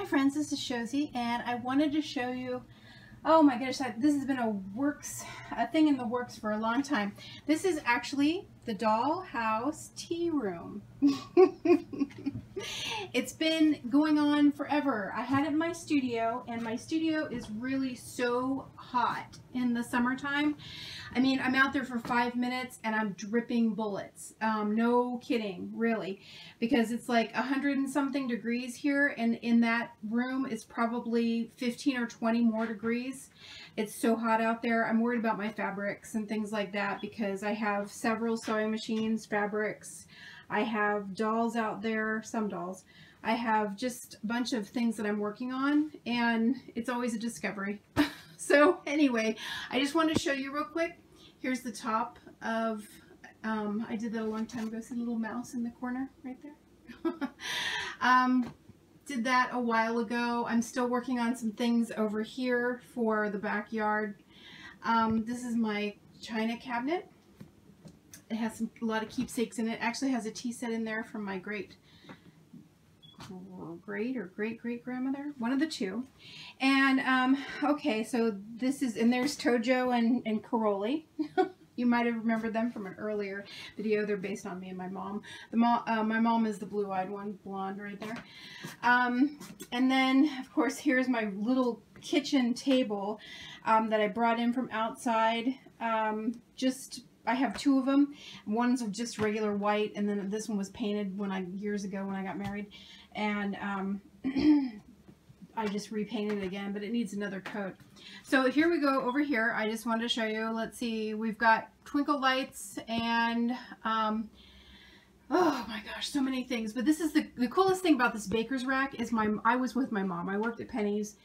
Hi friends, this is Shozy, and I wanted to show you, oh my goodness, this has been a thing in the works for a long time. This is actually the Dollhouse Tea Room. It's been going on forever. I had it in my studio, and my studio is really so hot in the summertime. I mean, I'm out there for 5 minutes and I'm dripping bullets. No kidding, really, because it's like 100 and something degrees here, and in that room it's probably 15 or 20 more degrees. It's so hot out there. I'm worried about my fabrics and things like that because I have several sewing machines, fabrics. I have dolls out there, some dolls. I have just a bunch of things that I'm working on, and it's always a discovery. So anyway, I just wanted to show you real quick. Here's the top of, I did that a long time ago. See the little mouse in the corner right there? Did that a while ago. I'm still working on some things over here for the backyard. This is my china cabinet. It has a lot of keepsakes in it. Actually has a tea set in there from my great grandmother, one of the two. And okay, so this is, and there's Tojo and Caroli. You might have remembered them from an earlier video. They're based on me and my mom. My mom is the blue-eyed one, blonde right there. And then of course here's my little kitchen table that I brought in from outside. I have two of them. One's just regular white, and then this one was painted years ago when I got married, and I just repainted it again, but it needs another coat. So here we go over here. I just wanted to show you. Let's see. We've got twinkle lights and oh my gosh, so many things. But this is the coolest thing about this baker's rack is I was with my mom. I worked at Penny's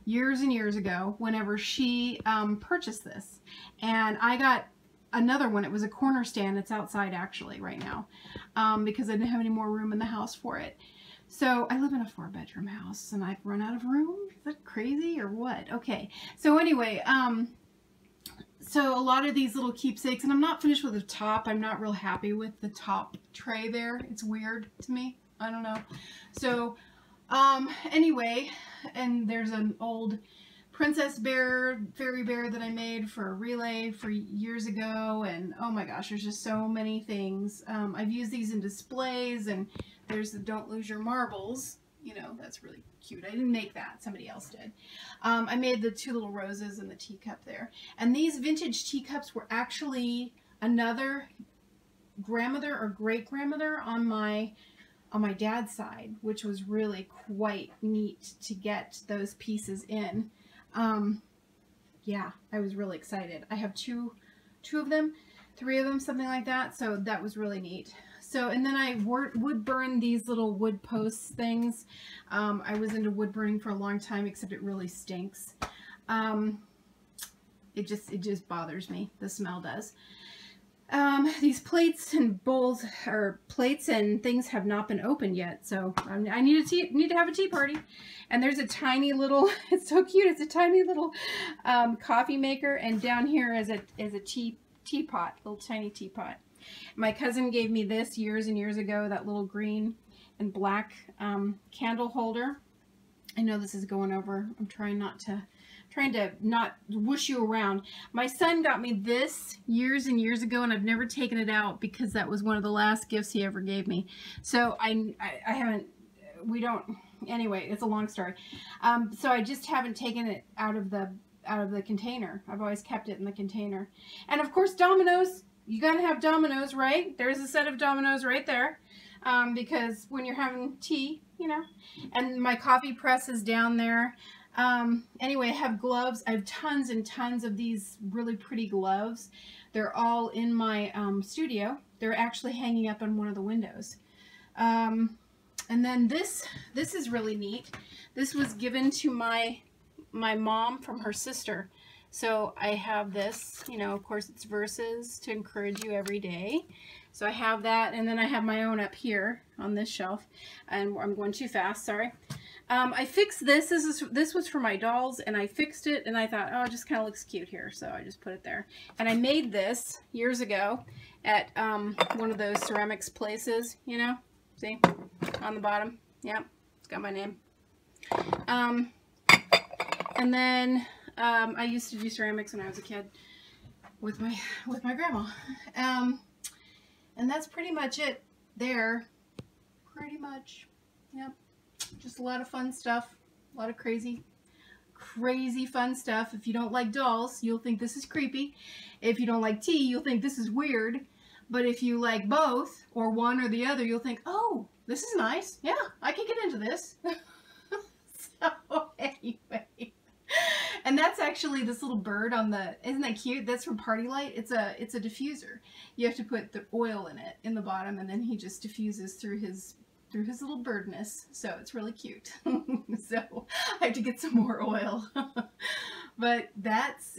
years and years ago whenever she purchased this, and I got another one. It was a corner stand. It's outside actually right now because I didn't have any more room in the house for it. So I live in a 4-bedroom house and I've run out of room. Is that crazy or what? Okay. So anyway, so a lot of these little keepsakes, and I'm not finished with the top. I'm not real happy with the top tray there. It's weird to me. I don't know. So anyway, and there's an old princess bear, fairy bear that I made for a relay for years ago, and oh my gosh, there's just so many things. I've used these in displays, and there's the Don't Lose Your Marbles. You know, that's really cute. I didn't make that. Somebody else did. I made the two little roses and the teacup there. And these vintage teacups were actually another grandmother or great-grandmother on my dad's side, which was really quite neat to get those pieces in. Yeah, I was really excited. I have two of them, 3 of them, something like that. So that was really neat. So, and then I wood burn these little wood posts things. I was into wood burning for a long time, except it really stinks. It just bothers me. The smell does. These plates and bowls, or plates and things, have not been opened yet, so I need to have a tea party. And there's a tiny little, it's so cute, it's a tiny little coffee maker, and down here is a teapot, little tiny teapot. My cousin gave me this years and years ago, that little green and black candle holder. I know this is going over. I'm trying to not whoosh you around. My son got me this years and years ago, and I've never taken it out because that was one of the last gifts he ever gave me. So I haven't, anyway, it's a long story. So I just haven't taken it out of the container. I've always kept it in the container. And of course, dominoes. You gotta have dominoes, right? There's a set of dominoes right there. Because when you're having tea, you know. And my coffee press is down there. Anyway, I have gloves. I have tons and tons of these really pretty gloves. They're all in my studio. They're actually hanging up on one of the windows. And then this is really neat. This was given to my mom from her sister. So I have this, you know, of course it's verses to encourage you every day. So I have that, and then I have my own up here on this shelf. And I'm going too fast, sorry. I fixed this. This was for my dolls, and I fixed it, and I thought, oh, it just kind of looks cute here, so I just put it there. And I made this years ago at one of those ceramics places, you know, see, on the bottom. Yep, it's got my name. And then I used to do ceramics when I was a kid with my grandma. And that's pretty much it there. Pretty much. Yep. Just a lot of fun stuff. A lot of crazy fun stuff. If you don't like dolls, you'll think this is creepy. If you don't like tea, you'll think this is weird. But if you like both, or one or the other, you'll think, oh, this is nice. Yeah, I can get into this. So, anyway. And that's actually this little bird on the, isn't that cute? That's from Party Light. It's a diffuser. You have to put the oil in it, in the bottom, and then he just diffuses through his little birdness. So it's really cute. So I have to get some more oil. But that's